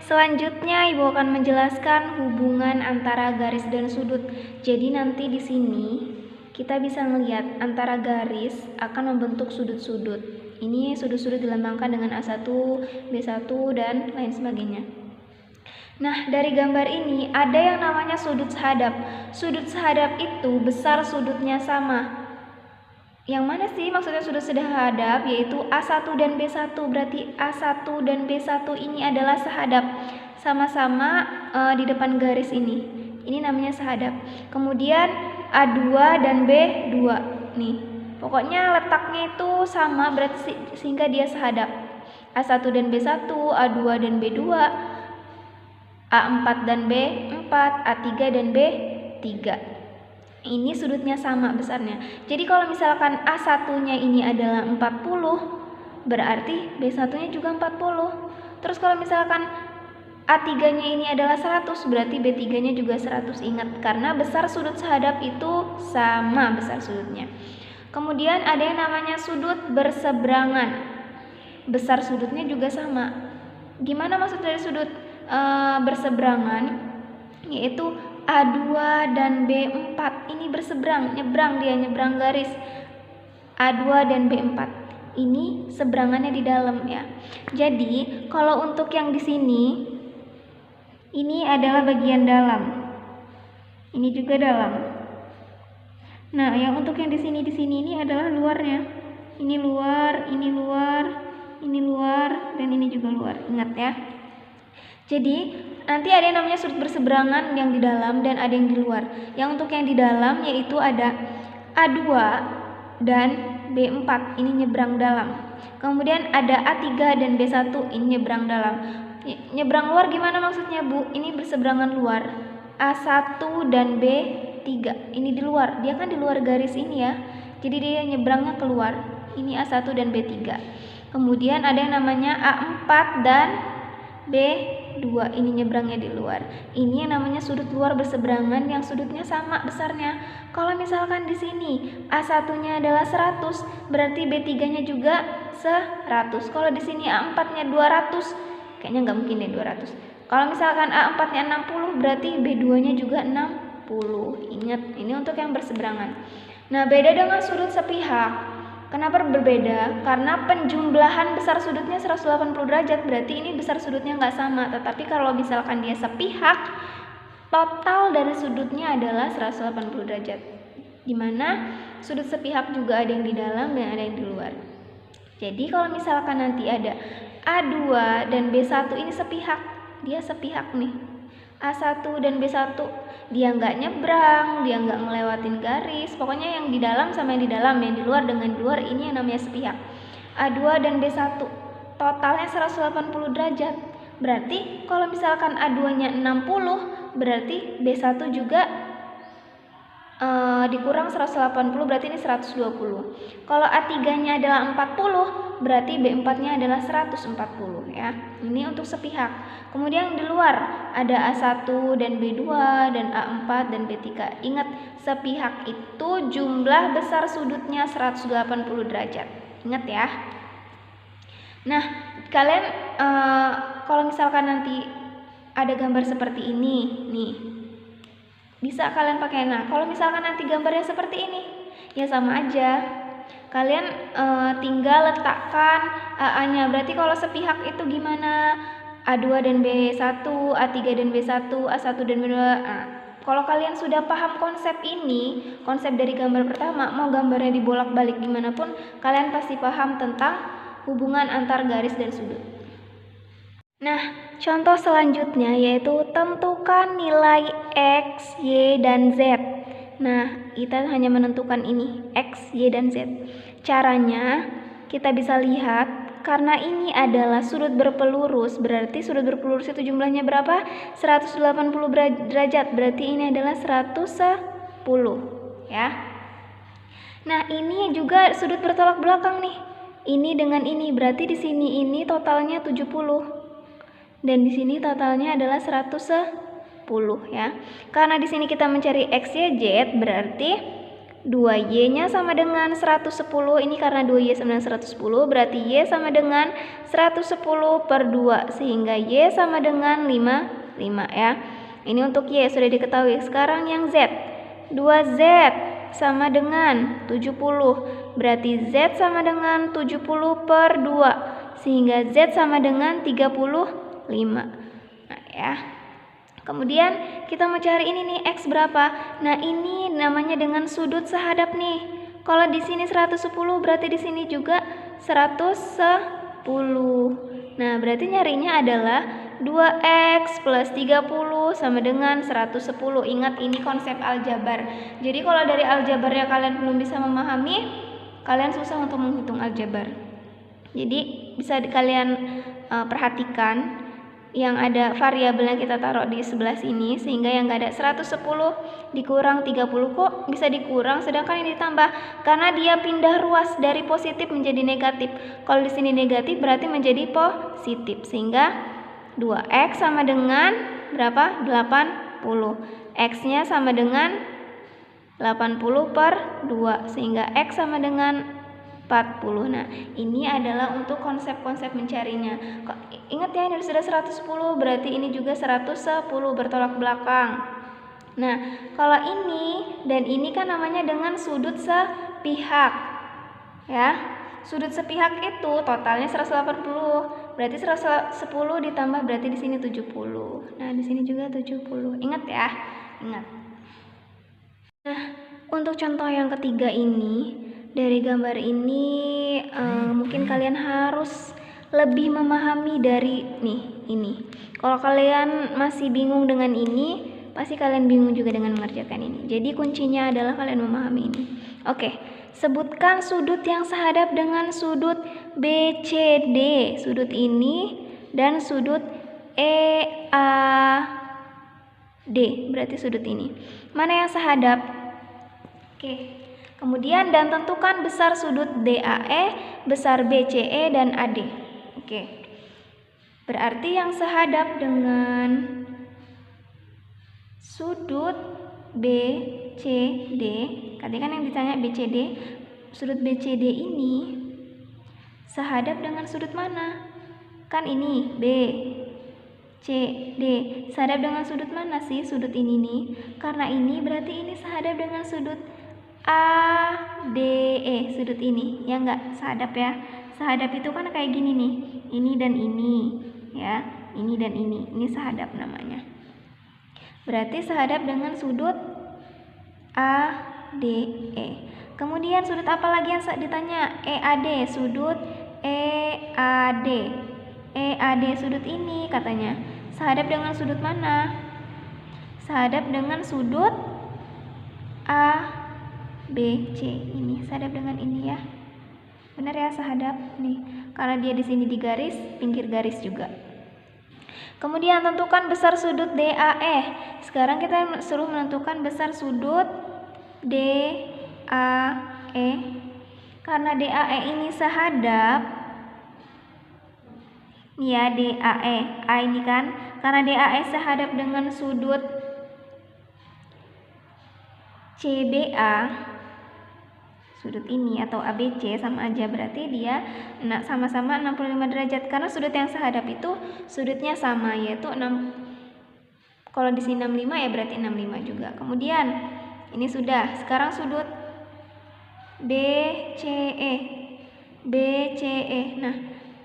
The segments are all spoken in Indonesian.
selanjutnya Ibu akan menjelaskan hubungan antara garis dan sudut. Jadi nanti di sini kita bisa melihat antara garis akan membentuk sudut-sudut. Ini sudut-sudut dilambangkan dengan A1, B1, dan lain sebagainya. Nah, dari gambar ini ada yang namanya sudut sehadap. Sudut sehadap itu besar sudutnya sama. Yang mana sih maksudnya sudut sehadap? Yaitu A1 dan B1. Berarti A1 dan B1 ini adalah sehadap. Sama-sama di depan garis ini. Ini namanya sehadap. Kemudian A2 dan B2. Nih, pokoknya letaknya itu sama berarti sehingga dia sehadap. A1 dan B1, A2 dan B2, A4 dan B4, A3 dan B3. Ini sudutnya sama besarnya. Jadi kalau misalkan A1-nya ini adalah 40, berarti B1-nya juga 40. Terus kalau misalkan A3-nya ini adalah 100, berarti B3-nya juga 100. Ingat, karena besar sudut sehadap itu sama besar sudutnya. Kemudian ada yang namanya sudut berseberangan. Besar sudutnya juga sama. Gimana maksud dari sudut berseberangan? Yaitu A2 dan B4 ini berseberang, nyebrang garis. A2 dan B4 ini seberangannya di dalam ya. Jadi kalau untuk yang di sini ini adalah bagian dalam. Ini juga dalam. Nah, yang untuk yang di sini ini adalah luarnya. Ini luar, ini luar, ini luar, dan ini juga luar. Ingat ya. Jadi nanti ada yang namanya sudut berseberangan yang di dalam dan ada yang di luar. Yang untuk yang di dalam yaitu ada A2 dan B4, ini nyebrang dalam. Kemudian ada A3 dan B1, ini nyebrang dalam. Nyebrang luar gimana maksudnya, Bu? Ini berseberangan luar. A1 dan B3, ini di luar. Dia kan di luar garis ini ya. Jadi dia nyebrangnya keluar. Ini A1 dan B3. Kemudian ada yang namanya A4 dan B2, ini nyebrangnya di luar. Ini yang namanya sudut luar berseberangan yang sudutnya sama besarnya. Kalau misalkan di sini A1-nya adalah 100, berarti B3-nya juga 100. Kalau di sini A4-nya 200, kayaknya nggak mungkin deh 200. Kalau misalkan A4-nya 60, berarti B2-nya juga 60. Ingat, ini untuk yang berseberangan. Nah, beda dengan sudut sepihak. Kenapa berbeda? Karena penjumlahan besar sudutnya 180 derajat, berarti ini besar sudutnya nggak sama. Tetapi kalau misalkan dia sepihak, total dari sudutnya adalah 180 derajat. Dimana sudut sepihak juga ada yang di dalam dan ada yang di luar. Jadi kalau misalkan nanti ada A2 dan B1 ini sepihak, dia sepihak nih. A1 dan B1 dia nggak nyebrang, dia nggak ngelewatin garis, pokoknya yang di dalam sama yang di dalam, yang di luar dengan di luar, ini yang namanya sepihak. A2 dan B1 totalnya 180 derajat, berarti kalau misalkan A2 nya 60, berarti B1 juga dikurang 180, berarti ini 120. Kalau A3-nya adalah 40, berarti B4 nya adalah 140 ya. Ini untuk sepihak. Kemudian di luar ada A1 dan B2 dan A4 dan B3. Ingat, sepihak itu jumlah besar sudutnya 180 derajat. Ingat ya. Nah, kalian kalau misalkan nanti ada gambar seperti ini nih, bisa kalian pakai. Nah, kalau misalkan nanti gambarnya seperti ini, ya sama aja. Kalian tinggal letakkan AA-nya. Berarti kalau sepihak itu gimana? A2 dan B1, A3 dan B1, A1 dan B2. Nah, kalau kalian sudah paham konsep ini, konsep dari gambar pertama, mau gambarnya dibolak-balik gimana pun, kalian pasti paham tentang hubungan antar garis dan sudut. Nah, contoh selanjutnya yaitu tentukan nilai X, Y, dan Z. Nah, kita hanya menentukan ini, X, Y, dan Z. Caranya, kita bisa lihat, karena ini adalah sudut berpelurus, berarti sudut berpelurus itu jumlahnya berapa? 180 derajat, berarti ini adalah 110, ya. Nah, ini juga sudut bertolak belakang nih. Ini dengan ini, berarti di sini ini totalnya 70. Dan di sini totalnya adalah 110 ya. Karena di sini kita mencari X, Y, Z, berarti 2Y-nya sama dengan 110. Ini karena 2Y sama dengan 110, berarti Y sama dengan 110 per 2, sehingga Y sama dengan 5 ya. Ini untuk Y sudah diketahui. Sekarang yang Z, 2Z sama dengan 70, berarti Z sama dengan 70 per 2, sehingga Z sama dengan 35. Nah ya. Kemudian kita mau cari ini nih, X berapa? Nah, ini namanya dengan sudut sehadap nih. Kalau di sini 110, berarti di sini juga 110. Nah, berarti nyarinya adalah 2X plus 30 sama dengan 110. Ingat, ini konsep aljabar. Jadi kalau dari aljabarnya kalian belum bisa memahami, kalian susah untuk menghitung aljabar. Jadi bisa kalian perhatikan yang ada variabel yang kita taruh di sebelah sini, sehingga yang gak ada 110 dikurang 30 kok bisa dikurang, sedangkan ini ditambah karena dia pindah ruas dari positif menjadi negatif. Kalau di sini negatif berarti menjadi positif, sehingga 2X sama dengan berapa? 80. X-nya sama dengan 80 per 2, sehingga X sama dengan 40. Nah, ini adalah untuk konsep-konsep mencarinya. Ingat ya, ini sudah 110, berarti ini juga 110 bertolak belakang. Nah, kalau ini dan ini kan namanya dengan sudut sepihak. Ya. Sudut sepihak itu totalnya 180. Berarti 110 ditambah berarti di sini 70. Nah, di sini juga 70. Ingat ya. Ingat. Nah, untuk contoh yang ketiga ini, dari gambar ini mungkin kalian harus lebih memahami dari ini. Kalau kalian masih bingung dengan ini, pasti kalian bingung juga dengan mengerjakan ini. Jadi kuncinya adalah kalian memahami ini. Oke, sebutkan sudut yang sehadap dengan sudut BCD. Sudut ini dan sudut EAD, berarti sudut ini. Mana yang sehadap? Oke. Kemudian dan tentukan besar sudut DAE, besar BCE dan AD. Oke. Berarti yang sehadap dengan sudut BCD, tadi kan yang ditanya BCD, sudut BCD ini sehadap dengan sudut mana? Kan ini B, C, D. Sehadap dengan sudut mana sih sudut ini nih? Karena ini berarti ini sehadap dengan sudut ADE, sudut ini, ya enggak sehadap ya. Sehadap itu kan kayak gini nih, ini dan ini, ya, ini dan ini sehadap namanya. Berarti sehadap dengan sudut ADE. Kemudian sudut apa lagi yang ditanya? EAD, sudut EAD. EAD sudut ini katanya. Sehadap dengan sudut mana? Sehadap dengan sudut ABC. Ini sehadap dengan ini ya. Benar ya, sehadap nih. Karena dia di sini di garis, pinggir garis juga. Kemudian tentukan besar sudut DAE. Sekarang kita suruh menentukan besar sudut DAE. Karena DAE ini sehadap, ya DAE, A ini kan, karena DAE sehadap dengan sudut CBA, sudut ini atau ABC sama aja, berarti dia sama-sama 65 derajat karena sudut yang sehadap itu sudutnya sama, yaitu 6. Kalau di sini 65 ya berarti 65 juga. Kemudian ini sudah. Sekarang sudut BCE. Nah,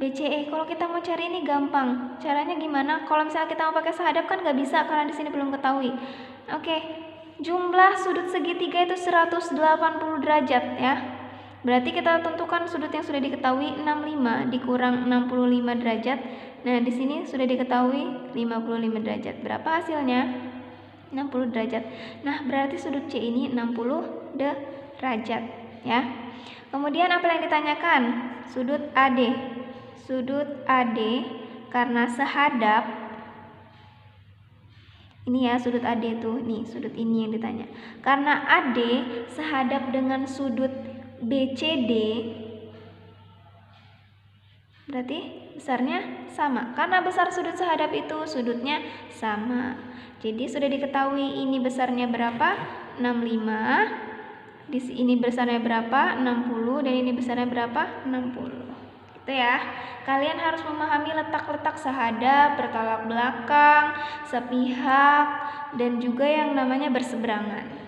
BCE kalau kita mau cari ini gampang. Caranya gimana? Kalau misalnya kita mau pakai sehadap kan nggak bisa karena di sini belum ketahui. Oke. Jumlah sudut segitiga itu 180 derajat ya. Berarti kita tentukan sudut yang sudah diketahui 65 dikurang 65 derajat. Nah, di sini sudah diketahui 55 derajat. Berapa hasilnya? 60 derajat. Nah, berarti sudut C ini 60 derajat ya. Kemudian apa yang ditanyakan? Sudut AD. Sudut AD karena sehadap, ini ya sudut AD tuh, nih sudut ini yang ditanya. Karena AD sehadap dengan sudut BCD, berarti besarnya sama. Karena besar sudut sehadap itu sudutnya sama. Jadi sudah diketahui ini besarnya berapa? 65. Di sini besarnya berapa? 60 dan ini besarnya berapa? 60. Gitu ya. Kalian harus memahami letak-letak sahada, bertolak belakang, sepihak, dan juga yang namanya berseberangan.